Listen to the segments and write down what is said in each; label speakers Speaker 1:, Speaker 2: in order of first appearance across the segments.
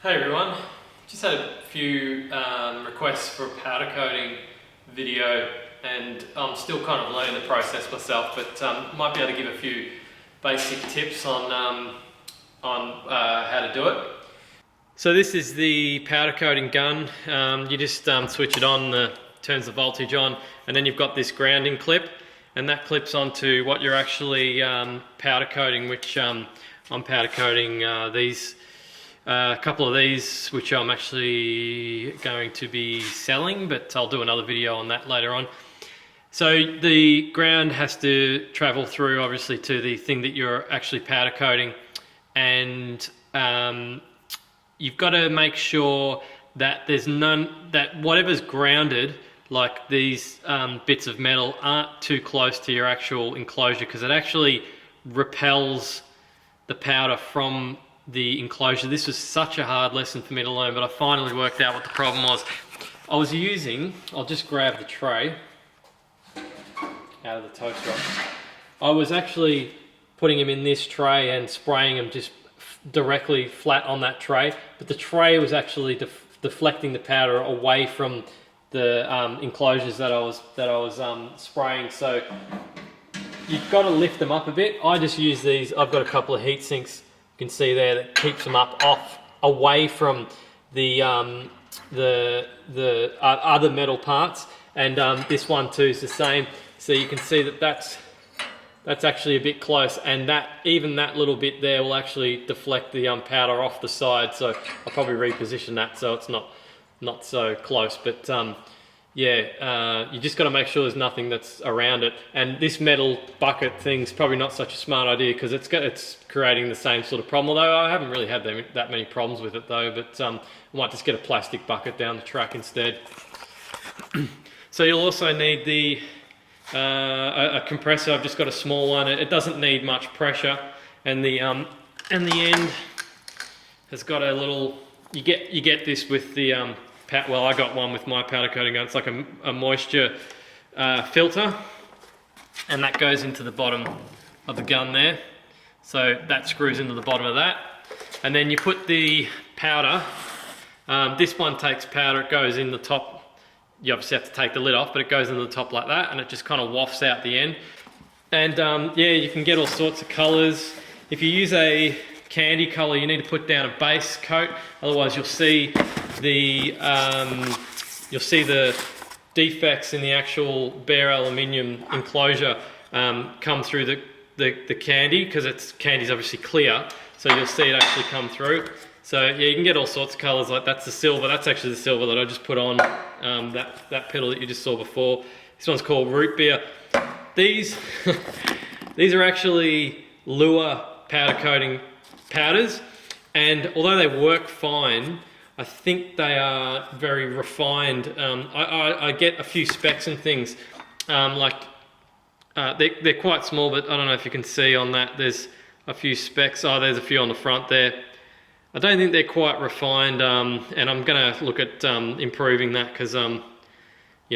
Speaker 1: Hey everyone, just had a few requests for a powder coating video, and I'm still kind of learning the process myself, but might be able to give a few basic tips on how to do it. So this is the powder coating gun. You just switch it on, turns the voltage on, and then you've got this grounding clip, and that clips onto what you're actually powder coating, which I'm powder coating these. A couple of these which I'm actually going to be selling, but I'll do another video on that later on. So the ground has to travel through obviously to the thing that you're actually powder coating, and you've got to make sure that there's that whatever's grounded, like these bits of metal, aren't too close to your actual enclosure, because it actually repels the powder from the enclosure. This was such a hard lesson for me to learn, but I finally worked out what the problem was. I was using, I'll just grab the tray out of the toaster. I was actually putting them in this tray and spraying them just directly flat on that tray, but the tray was actually deflecting the powder away from the enclosures that I was spraying. So you've got to lift them up a bit. I just use these. I've got a couple of heat sinks. You can see there that keeps them away from the other metal parts, and this one too is the same. So you can see that that's actually a bit close, and even that little bit there will actually deflect the powder off the side. So I'll probably reposition that so it's not so close, but yeah, you just got to make sure there's nothing that's around it. And this metal bucket thing's probably not such a smart idea, because it's creating the same sort of problem. Although I haven't really had that many problems with it though, but I might just get a plastic bucket down the track instead. So you'll also need a compressor. I've just got a small one. It doesn't need much pressure, and the end has got a little. You get this with the well, I got one with my powder coating gun. It's like a moisture filter, and that goes into the bottom of the gun there. So that screws into the bottom of that, and then you put the powder. This one takes powder. It goes in the top. You obviously have to take the lid off, but it goes into the top like that, and it just kind of wafts out the end. And yeah, you can get all sorts of colors. If you use a candy color, you need to put down a base coat, otherwise you'll see the defects in the actual bare aluminium enclosure come through the candy, because candy's obviously clear, so you'll see it actually come through. So yeah, you can get all sorts of colors. Like that's the silver. That's actually the silver that I just put on that pedal that you just saw before. This one's called root beer. These these are actually Lure powder coating powders, and although they work fine, I think they are very refined. I get a few specs and things, they're quite small, but I don't know if you can see on that, there's a few specs. Oh, there's a few on the front there. I don't think they're quite refined, and I'm going to look at improving that, because you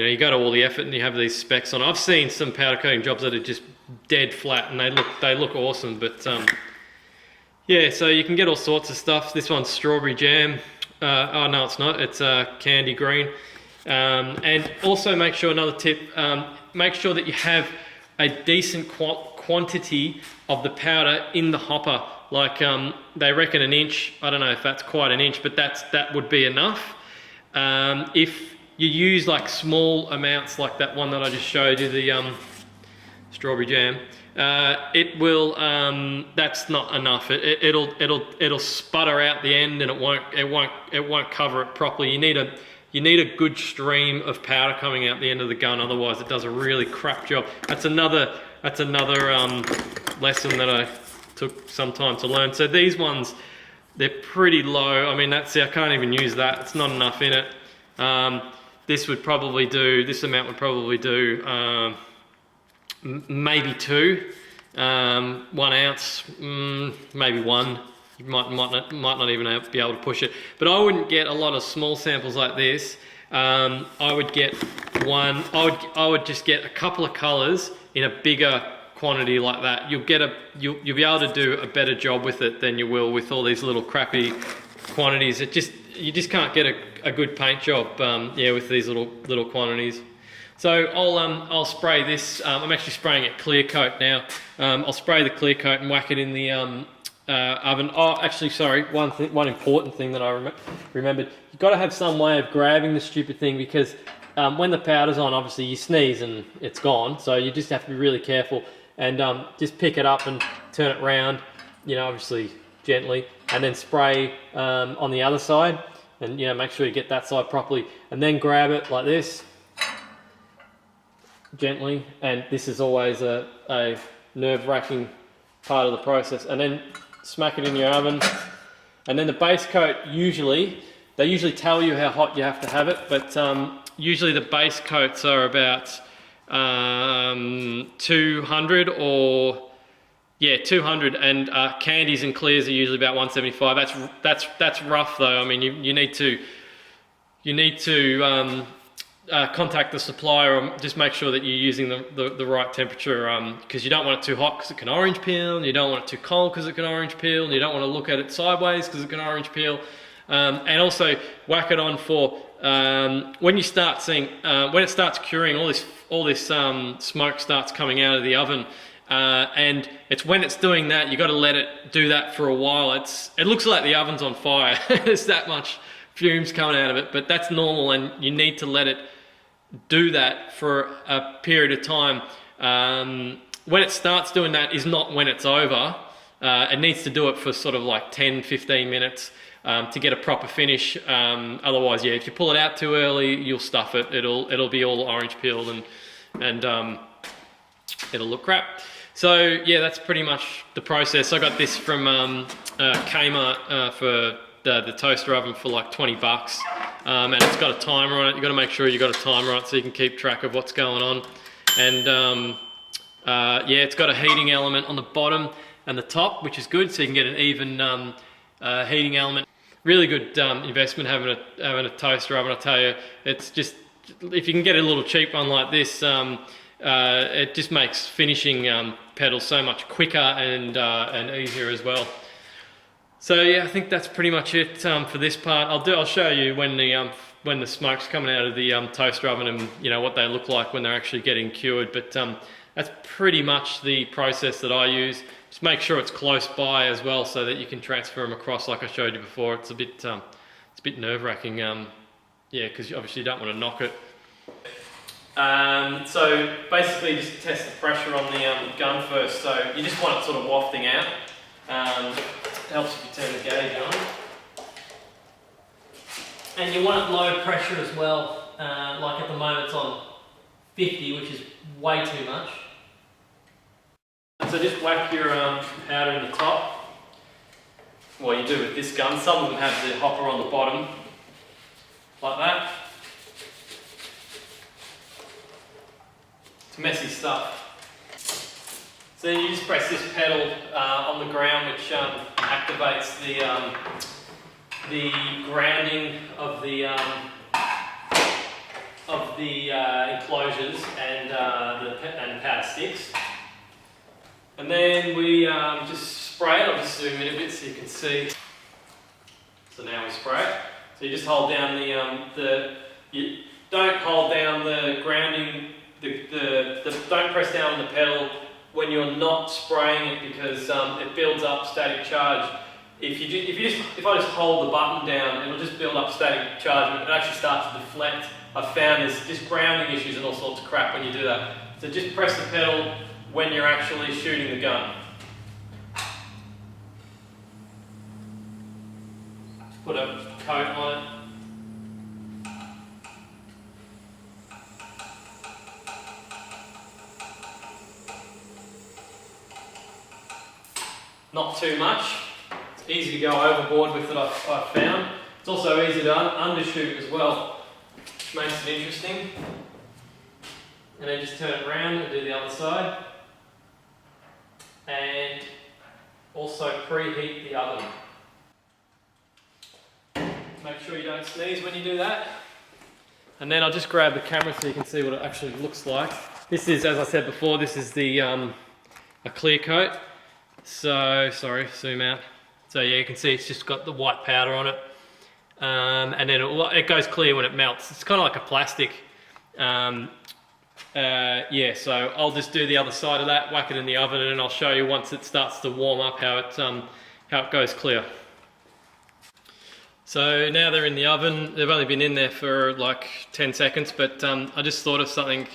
Speaker 1: know, you go to all the effort and you have these specs on. I've seen some powder coating jobs that are just dead flat, and they look awesome, but yeah, so you can get all sorts of stuff. This one's strawberry jam. Oh no, it's not. It's candy green. And also make sure, another tip, make sure that you have a decent quantity of the powder in the hopper. Like they reckon an inch. I don't know if that's quite an inch, but that would be enough. If you use like small amounts, like that one that I just showed you, the strawberry jam, it will. That's not enough. It'll sputter out the end, and it won't cover it properly. You need a good stream of powder coming out the end of the gun. Otherwise, it does a really crap job. That's another lesson that I took some time to learn. So these ones, they're pretty low. I mean, I can't even use that. It's not enough in it. This amount would probably do maybe 2, 1 ounce, maybe 1. You might not even be able to push it. But I wouldn't get a lot of small samples like this. I would get one. I would just get a couple of colors in a bigger quantity like that. You'll be able to do a better job with it than you will with all these little crappy quantities. You just can't get a good paint job, yeah, with these little quantities. So I'll spray this. I'm actually spraying it clear coat now. I'll spray the clear coat and whack it in the oven. Oh, actually, sorry. One important thing that I remembered. You've got to have some way of grabbing the stupid thing, because when the powder's on, obviously you sneeze and it's gone. So you just have to be really careful and just pick it up and turn it round. You know, obviously gently, and then spray on the other side, and you know, make sure you get that side properly, and then grab it like this, gently. And this is always a nerve-wracking part of the process. And then smack it in your oven. And then the base coat, they usually tell you how hot you have to have it, but usually the base coats are about 200 or 200, and candies and clears are usually about 175. That's rough though. I mean, you need to contact the supplier, or just make sure that you're using the right temperature, because you don't want it too hot because it can orange peel, and you don't want it too cold because it can orange peel, and you don't want to look at it sideways because it can orange peel. And also whack it on for when you start seeing when it starts curing, all this smoke starts coming out of the oven. And it's when it's doing that, you got to let it do that for a while. It looks like the oven's on fire. There's that much fumes coming out of it, but that's normal, and you need to let it do that for a period of time. When it starts doing that is not when it's over. It needs to do it for sort of like 10-15 minutes to get a proper finish. Otherwise, yeah, if you pull it out too early, you'll stuff it. It'll be all orange peeled and it'll look crap. So yeah, that's pretty much the process. I got this from Kmart for the toaster oven for like 20 bucks. And it's got a timer on it. You've got to make sure you've got a timer on it so you can keep track of what's going on. And yeah, it's got a heating element on the bottom and the top, which is good, so you can get an even heating element. Really good investment having a toaster oven. I tell you, it's just, if you can get a little cheap one like this, it just makes finishing pedals so much quicker and easier as well. So yeah, I think that's pretty much it for this part. I'll show you when the smoke's coming out of the toaster oven, and you know what they look like when they're actually getting cured. But that's pretty mumuch the process that I use. Just make sure it's close by as well, so that you can transfer them across, like I showed you before. It's a bit nerve-wracking, yeah, because obviously you don't want to knock it. So basically, just test the pressure on the gun first. So you just want it sort of wafting out. It helps if you turn the gauge on. And you want it low pressure as well. Like at the moment it's on 50, which is way too much. So just whack your powder in the top. Well, you do with this gun. Some of them have the hopper on the bottom, like that. It's messy stuff. So then you just press this pedal on the ground, which activates the grounding of the enclosures and powder sticks. And then we just spray it. I'll just zoom in a bit so you can see. So now we spray it. So you just hold down you don't hold down the grounding. Don't press down on the pedal when you're not spraying it, because it builds up static charge. If I just hold the button down, it'll just build up static charge, and it actually starts to deflect. I've found there's just grounding issues and all sorts of crap when you do that. So just press the pedal when you're actually shooting the gun. Put a coat on it. Not too much. It's easy to go overboard with it, I've found. It's also easy to undershoot as well, which makes it interesting. And then just turn it around and do the other side. And also preheat the oven. Make sure you don't sneeze when you do that. And then I'll just grab the camera so you can see what it actually looks like. This is, as I said before, this is the a clear coat. So, sorry, zoom out. So yeah, you can see it's just got the white powder on it. And then it goes clear when it melts. It's kind of like a plastic. Yeah, so I'll just do the other side of that, whack it in the oven, and I'll show you once it starts to warm up how it goes clear. So now they're in the oven. They've only been in there for like 10 seconds, but I just thought of something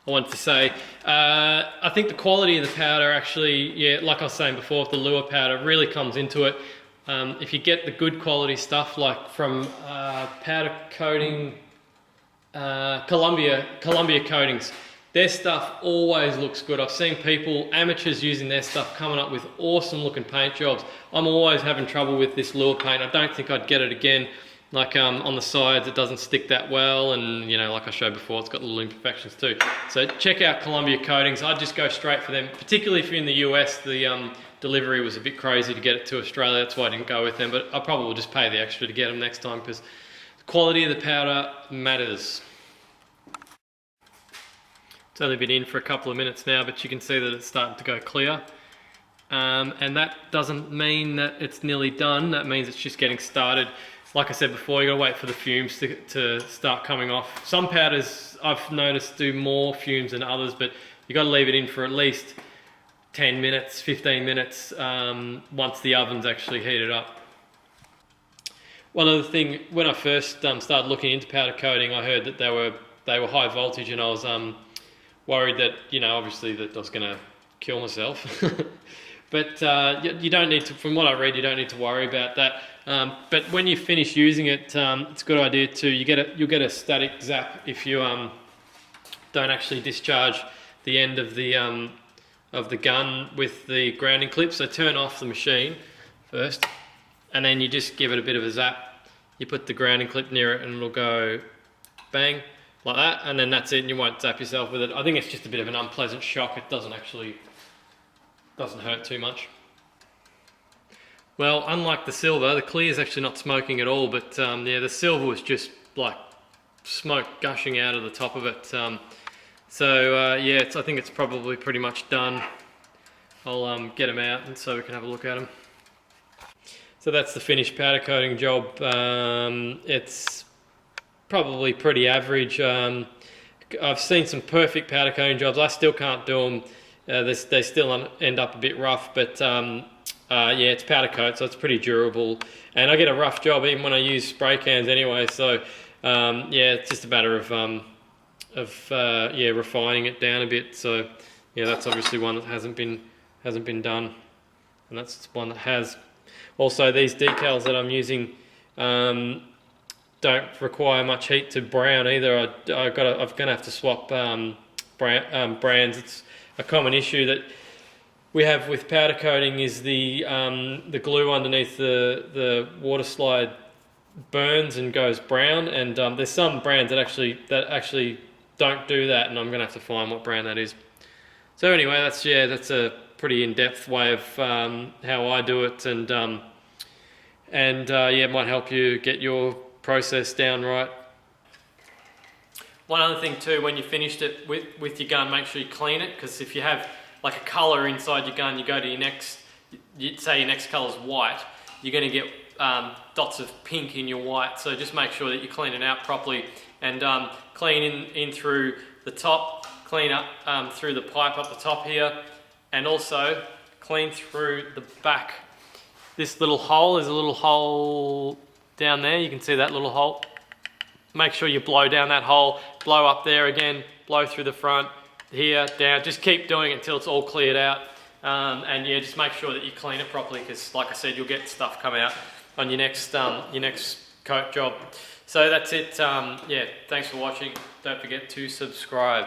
Speaker 1: I wanted to say. I think the quality of the powder actually, yeah, like I was saying before, the lure powder really comes into it. If you get the good quality stuff like from powder coating, Columbia coatings, their stuff always looks good. I've seen people, amateurs, using their stuff, coming up with awesome looking paint jobs. I'm always having trouble with this lure paint. I don't think I'd get it again. Like on the sides, it doesn't stick that well, and you know, like I showed before, it's got little imperfections too. So check out Columbia Coatings. I'd just go straight for them, particularly if you're in the US. The delivery was a bit crazy to get it to Australia. That's why I didn't go with them, but I probably will just pay the extra to get them next time, because the quality of the powder matters. It's only been in for a couple of minutes now, but you can see that it's starting to go clear. And that doesn't mean that it's nearly done. That means it's just getting started. Like I said before, you got to wait for the fumes to start coming off. Some powders I've noticed do more fumes than others, but you got to leave it in for at least 10 minutes, 15 minutes once the oven's actually heated up. One other thing, when I first started looking into powder coating, I heard that they were high voltage, and I was worried that, you know, obviously that I was going to kill myself. But you don't need to, from what I read, you don't need to worry about that. But when you finish using it, it's a good idea to, you'll get a static zap if you don't actually discharge the end of the gun with the grounding clip. So turn off the machine first, and then you just give it a bit of a zap. You put the grounding clip near it and it'll go bang, like that, and then that's it, and you won't zap yourself with it. I think it's just a bit of an unpleasant shock. It doesn't hurt too much. Well, unlike the silver, the clear is actually not smoking at all, but yeah, the silver was just like smoke gushing out of the top of it. Yeah, I think it's probably pretty much done. I'll get them out and so we can have a look at them. So that's the finished powder coating job. It's probably pretty average. I've seen some perfect powder coating jobs. I still can't do them. They still end up a bit rough, but yeah, it's powder coat, so it's pretty durable. And I get a rough job even when I use spray cans anyway. So yeah, it's just a matter of yeah, refining it down a bit. So yeah, that's obviously one that hasn't been done, and that's one that has. Also, these decals that I'm using don't require much heat to brown either. I'm gonna have to swap brands. It's a common issue that we have with powder coating is the glue underneath the water slide burns and goes brown, and there's some brands that actually don't do that, and I'm gonna have to find what brand that is. So anyway, that's a pretty in-depth way of how I do it, and yeah, it might help you get your process down right. One other thing too, when you finished it with your gun, make sure you clean it, because if you have like a colour inside your gun, you go to your next, say your next colour is white, you're going to get dots of pink in your white, so just make sure that you clean it out properly, and clean in through the top, clean up through the pipe up the top here, and also clean through the back. This little hole is a little hole down there, you can see that little hole. Make sure you blow down that hole, blow up there again, blow through the front, here, down, just keep doing it until it's all cleared out. And yeah, just make sure that you clean it properly, because like I said, you'll get stuff come out on your next coat job. So that's it. Yeah, thanks for watching. Don't forget to subscribe.